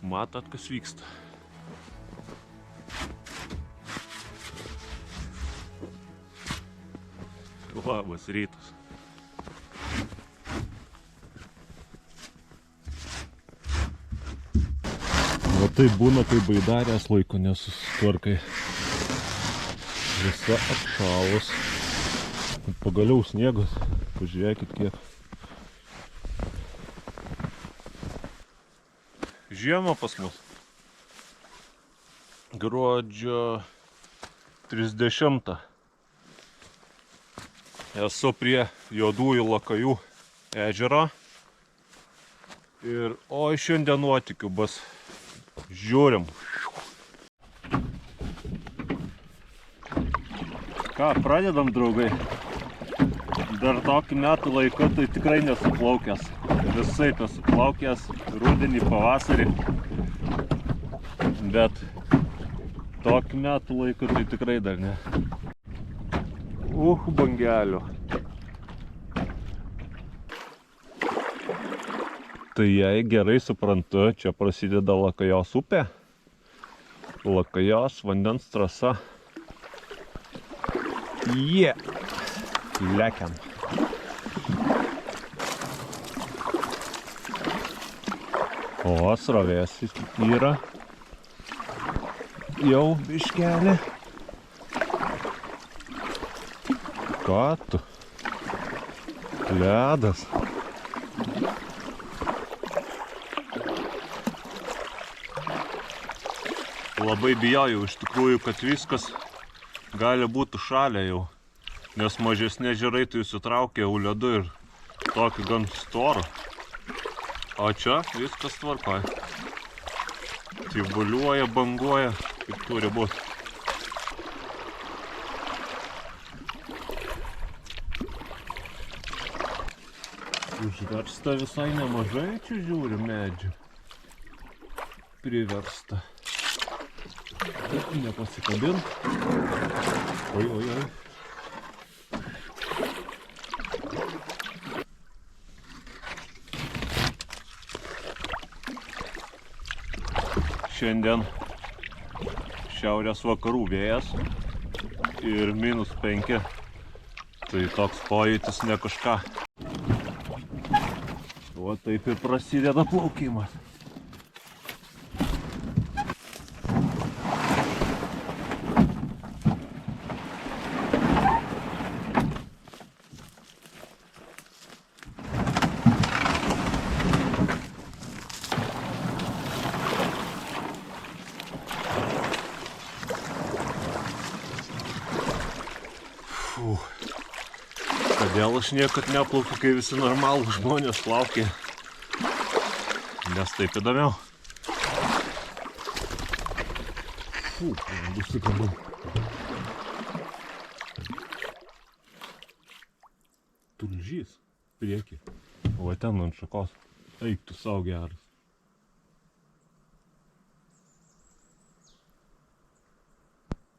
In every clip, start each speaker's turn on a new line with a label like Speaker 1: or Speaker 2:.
Speaker 1: Matot, kas vyksta. Labas rytas. Va tai būna, kai baidarės laiko nesusitvarkai. Visa apšalus. Pagaliau sniegas. Pažiūrėkit kiek. Žiema pas mus. Gruodžio 30. Esu prie Juodųjų Lakajų ežero. Ir oi šiandien nuotykių bus. Žiūrim. Ką, pradedam, draugai. Dar tokį metų laiką tai tikrai nesuplaukęs. Visai nesuplaukęs rudenį, pavasarį. Bet tokį metų laiką tai tikrai dar ne. Bangelių. Tai jei gerai suprantu, čia prasideda Lakajos upė. Lakajos vandens trasa. Lekiam. O srovės yra jau biškelį. Ką tu? Ledas. Labai bijojau iš tikrųjų, kad viskas gali būti šalia jau. Nes mažesni ežerai tai įsitraukė jau ledu ir tokį gan storą. O čia viskas tvarkoja. Tyvuliuoja, banguoja, kaip turi būti. Užversta visai nemažai, čia žiūri medžių. Priversta. Nepasikabint. Oi. Šiandien šiaurės vakarų vėjas ir -5. Tai toks pojūtis ne kažką. O taip ir prasideda plaukimas. Kodėl aš niekad neplaukiu, kai visi normalūs žmonės plaukia? Nes taip įdomiau. Užsikabau. Tulžys priekį. O ten ant šakos. Eik tu sau geras.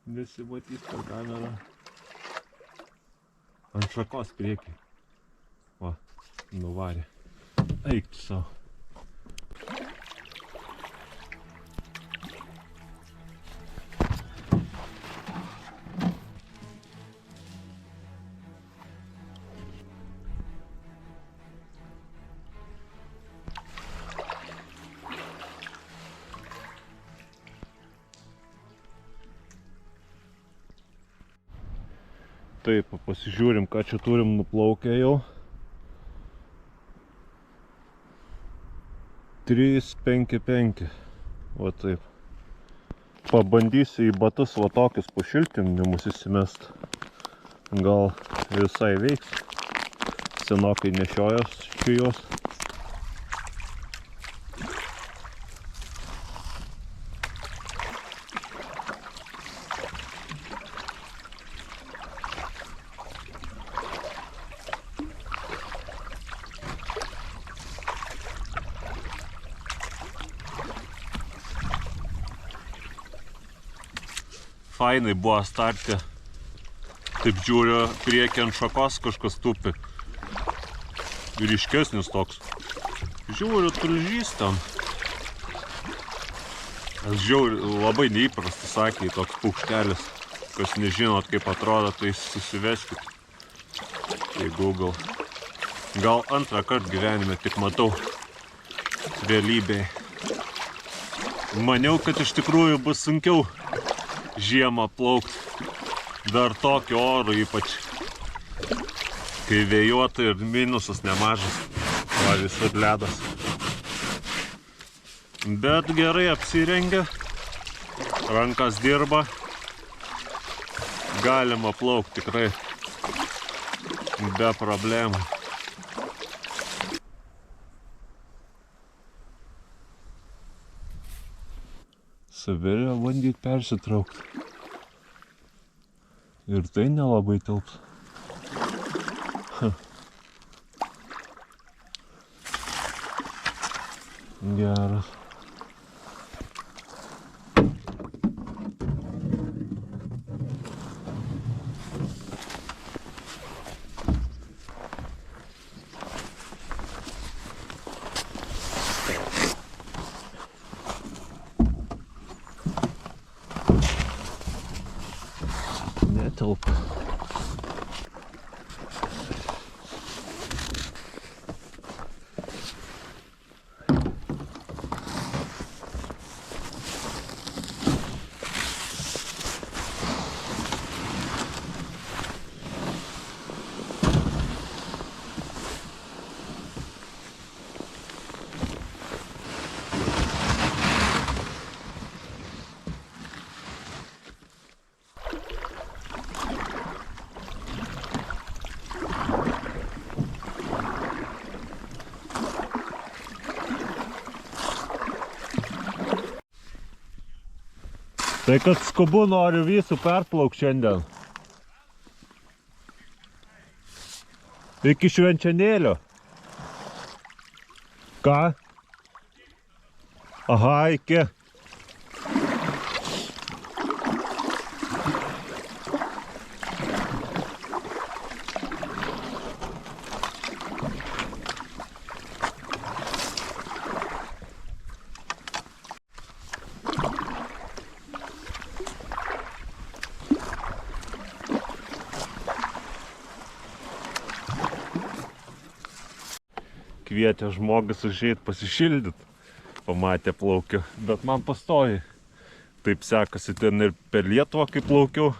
Speaker 1: Nesimatys per kamerą. Ant šakos priekį. Va, nuvarė. Eik tu sau. Taip, pasižiūrim, ką čia turim nuplaukę jau. 3,55. Va taip. Pabandysiu į batus va tokius pašiltinimus įsimest. Gal visai veiks. Senokai nešiojos juos. Fainai buvo starte. Taip žiūriu, priekį ant šakos kažkas tupi. Ryškesnis toks. Žiūriu, tulžys ten. Labai neįprastas akiai toks paukštelis. Kas nežinot, kaip atrodo, tai susiveskit į Google. Gal antrą kartą gyvenime tik matau realybėje. Maniau, kad iš tikrųjų bus sunkiau žiemą plaukti. Dar tokio oro, ypač kai vėjuota ir minusas nemažas. Va, visur ledas. Bet gerai apsirengia, rankas dirba. Galima plaukti tikrai be problemų. Saverė bandyti persitraukti. Ir tai nelabai tilps. Geras. Netelpa. Tai kad skubu noriu visų perplaukti šiandien. Iki švenčianėlio. Ką? Aha, iki. Kvietė žmogus užeit pasišildyt, pamatė plaukiu, bet man pastoji. Taip sekasi ten ir per Lietuvą, kai plaukiu.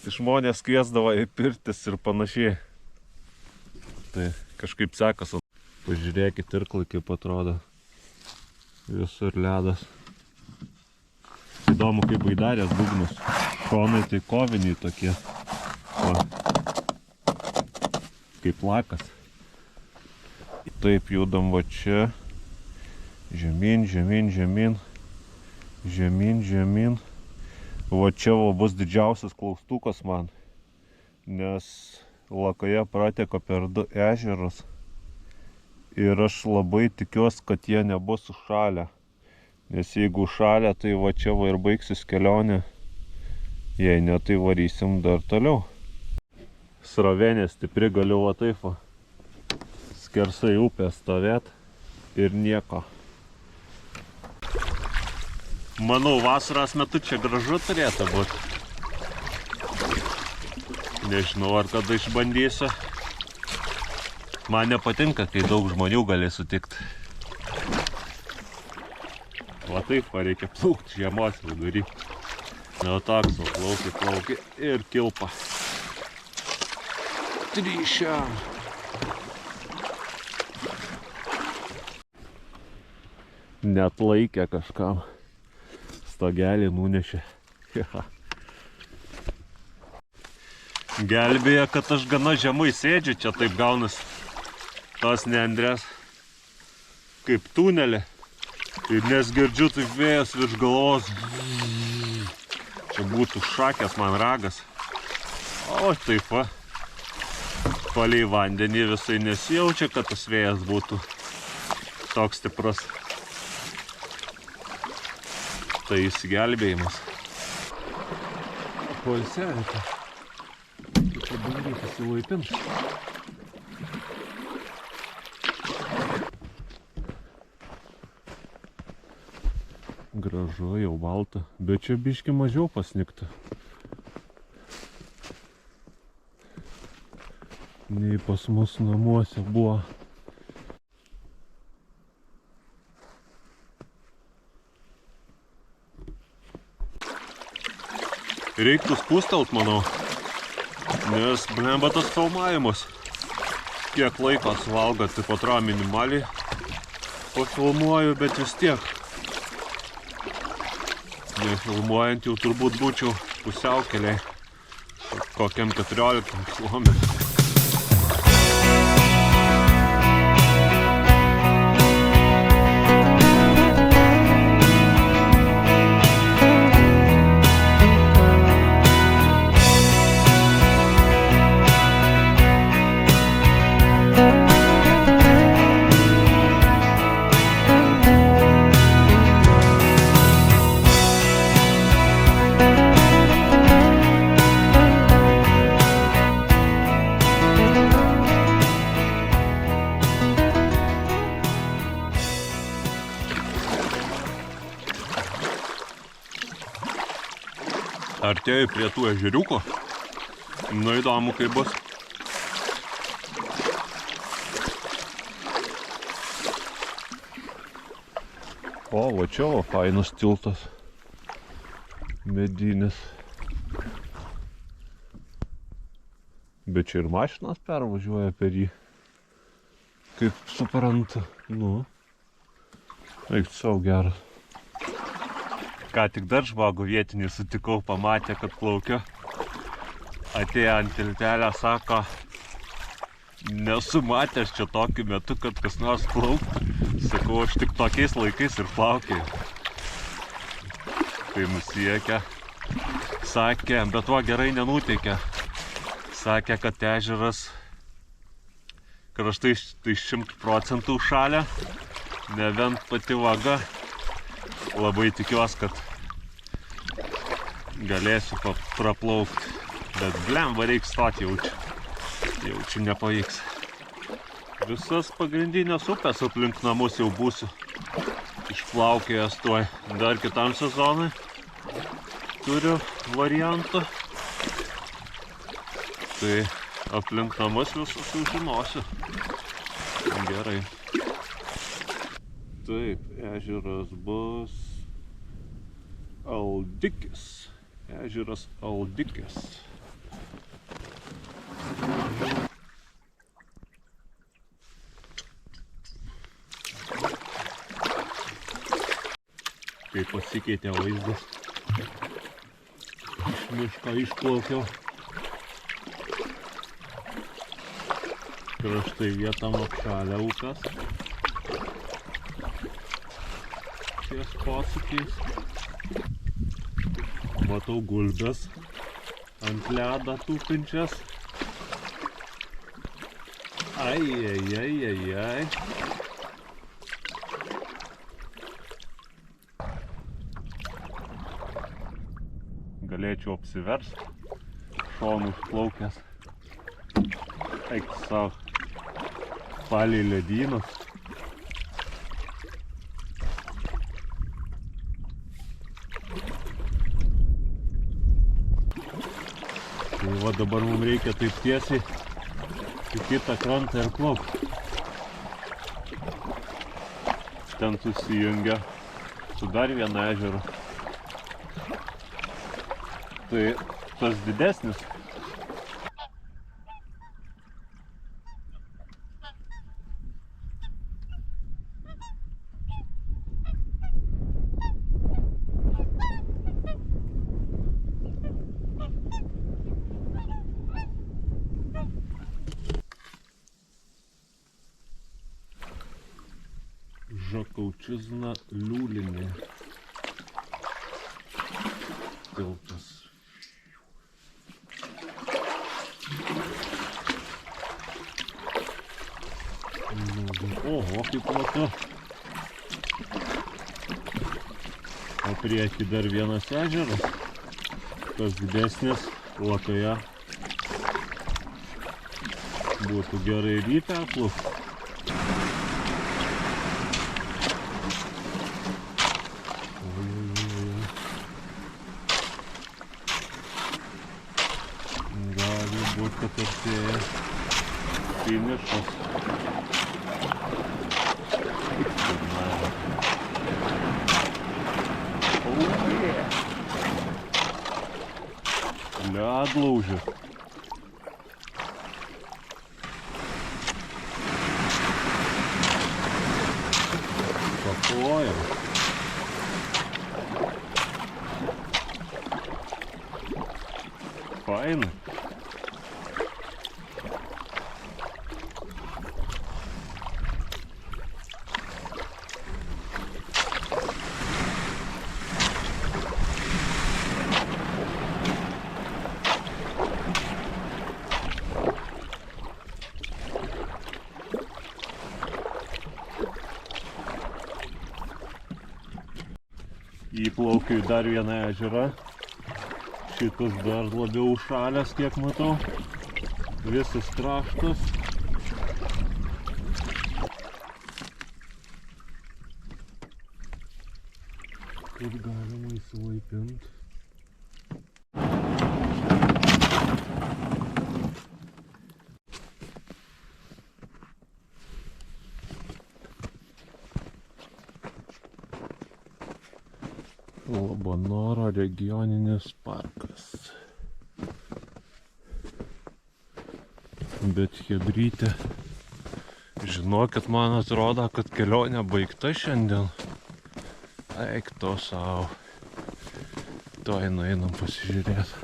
Speaker 1: Žmonės kviesdavo į pirtis ir panašiai. Tai kažkaip sekasi. Pažiūrėkit irklai, kaip atrodo. Visur ledas. Įdomu, kaip baidarės būgnus. Šonai tai koviniai tokie. O. Kaip lakas. Taip judam va čia. Žemyn, žemyn, žemyn. Žemyn, žemyn. Va čia va bus didžiausias klaustukas man. Nes Lakaja prateka per 2 ežerus. Ir aš labai tikiuosi, kad jie nebus užšalę. Nes jeigu užšalę, tai va čia va ir baigsis kelionė. Jei ne, tai varysim dar toliau. Srovenė stipri, galiu va taip va. Skersai upę stovėt ir nieko. Manau, vasaros metu čia gražu turėtų būti. Nežinau, ar kada išbandysiu. Man nepatinka, kai daug žmonių gali sutikti. Va taip, reikia plaukti žiemos vidury. Nu toks, plauki ir kilpa. Tryšiam. Net laikė kažkam. Stogelį nunešė. Gelbėja, kad aš gana žemai sėdžiu, čia taip gaunas tos nendrės kaip tunelį. Ir nes girdžiu taip vėjas virš galvos. Čia būtų šakės man ragas. O taip va. Palei vandenį visai nesijaučia, kad tas vėjas būtų toks stiprus. Tai įsigelbėjimas. Poilsiavietė. Kaip pabandyti įsilaipinti. Gražu, jau balta, bet čia biški mažiau pasnigta. Nei pas mus namuose buvo. Reiktų spustelt, manau, nes blemba tas filmavimas. Kiek laiko suvalgo, taip atrodo minimaliai pafilmuoju, bet vis tiek. Nefilmuojant jau turbūt būčiau pusiaukeliai kokiam 14 kilometrų. Artėju prie tų ežeriuko. Nu, įdomu, kaip bus. O, va čia va, fainas tiltas. Medinis. Bet čia ir mašinas pervažiuoja per jį. Kaip suprantu. Nu. Eik savo geras. Ką tik dar žmogų vietinį sutikau, pamatė, kad plaukiu. Atėjo ant tiltelę, sako, nesu matęs čia tokiu metu, kad kas nors plauktų. Sakau, aš tik tokiais laikais ir plaukiai. Tai nusiekė. Sakė, bet va gerai nenuteikė. Sakė, kad ežeras kraštai 100% užšalę, nebent pati vaga. Labai tikiuosi, kad galėsiu praplaukti, bet blemba reiks stoti jaučiu nepavyks. Visas pagrindinės upės aplink namus jau būsiu išplaukėjęs tuoj. Dar kitam sezonui turiu variantą, tai aplink namus visus jau žinosiu. Gerai. Taip, ežeras bus Aldikis. Ežeras Aldikis. Kaip pasikeitė vaizdas. Iš miško išplaukiau. Kraštai vietam apšalę upės. Ties posūkiais. Matau gulbes ant ledą tūpinčias. Ai. Galėčiau apsiversti, šonu užplaukęs. Eik savo palei ledynus. Tai va dabar mums reikia taip tiesiai į kitą krantą ir plaukti. Ten susijungia su dar vienu ežeru. Tai tas didesnis. Žakaučizna Liūlinė. Tiltas. Oho, kaip platu. O prieki dar vienas ežeras. Tas didesnis Latoje. Būtų gerai ir jį perplaukti. būt, kad artėja finišas. Ledlaužis. Paklojam. Fainai. Įplaukiu į dar vieną ežerą. Šitas dar labiau užšalęs, kiek matau. Visas kraštas. Kaip galima įsilaipinti. Labanoro regioninis parkas. Bet chebrytė, žinokit, man atrodo, kad kelionė baigta šiandien. Eik to savo. Tuoj nueinam pasižiūrėti.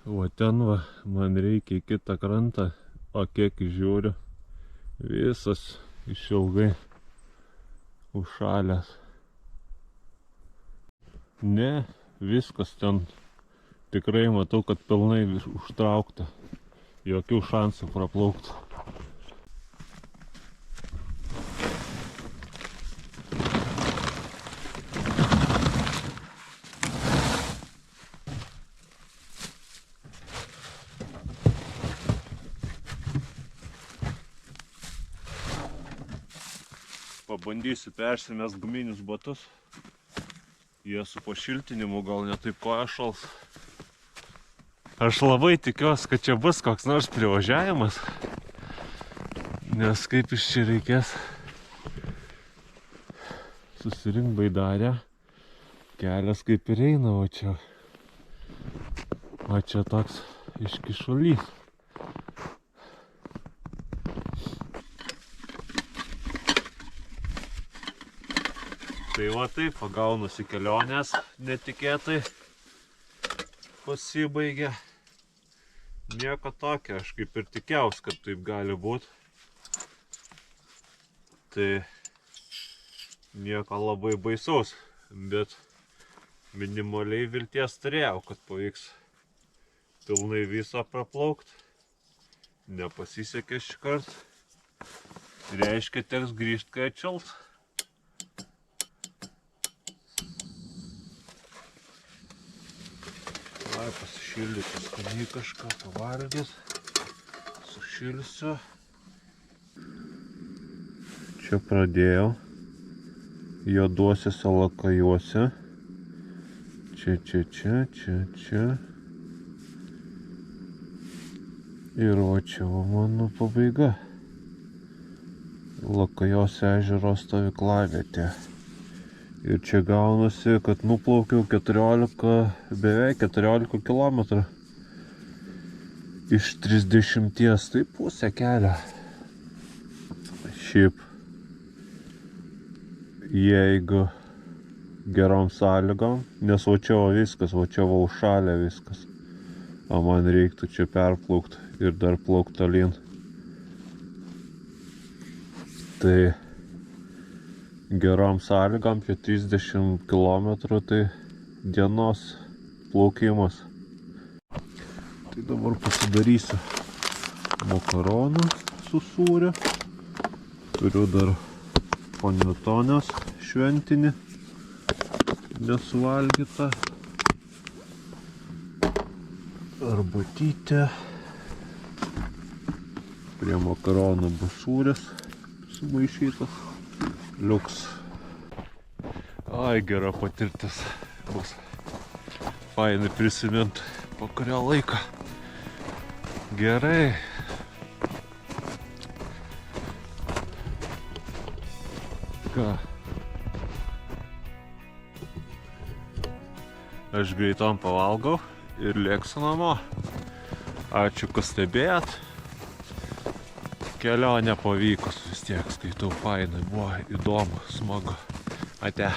Speaker 1: O ten va, man reikia į kitą krantą, o kiek žiūriu, visas išilgai užšalęs. Ne, viskas ten tikrai matau, kad pilnai užtraukta. Jokių šansų praplaukti. Pabandysiu persimest guminius batus. Jie su pašiltinimu gal ne taip koja šals. Aš labai tikiuosi, kad čia bus koks nors privažiavimas. Nes kaip iš čia reikės susirink baidarę. Kelias kaip ir eina, o čia toks iškišulys. Tai va taip, pagaunusi kelionės netikėtai pasibaigė. Nieko tokio, aš kaip ir tikėjausi, kad taip gali būti. Tai nieko labai baisaus, bet minimaliai vilties turėjau, kad pavyks pilnai visą praplaukti. Nepasisekė šį kartą. Reiškia, teks grįžti, kai atšils. Pasišildyti skaniai kažką, pavalgys, sušilsiu. Čia pradėjau juoduosiuose lakajuose. Čia. Ir o čia va mano pabaiga. Lakajos ežero stovyklavietė. Ir čia gaunasi, kad nuplaukiau beveik 14 km iš 30, tai pusę kelio. Šiaip, jeigu gerom sąlygom, nes va čia viskas, va čia užšalę viskas. O man reiktų čia perplaukti ir dar plaukti tolyn. Tai gerom sąlygom, apie 30 km, tai dienos plaukimas. Tai dabar pasidarysiu makaronų su sūriu. Turiu dar panetonės šventinį, nesuvalgytą. Arbatytė. Prie makaronų bus sūris sumaišytas. Liuks. Ai, gera patirtis bus. Fainai prisimint po kurio laiko. Gerai. Ką? Aš greitom pavalgau ir lėksiu namo. Ačiū, kad stebėjot. Kelionė pavykus vis tiek, skaitau, fainai, buvo įdomu, smagu. Ate.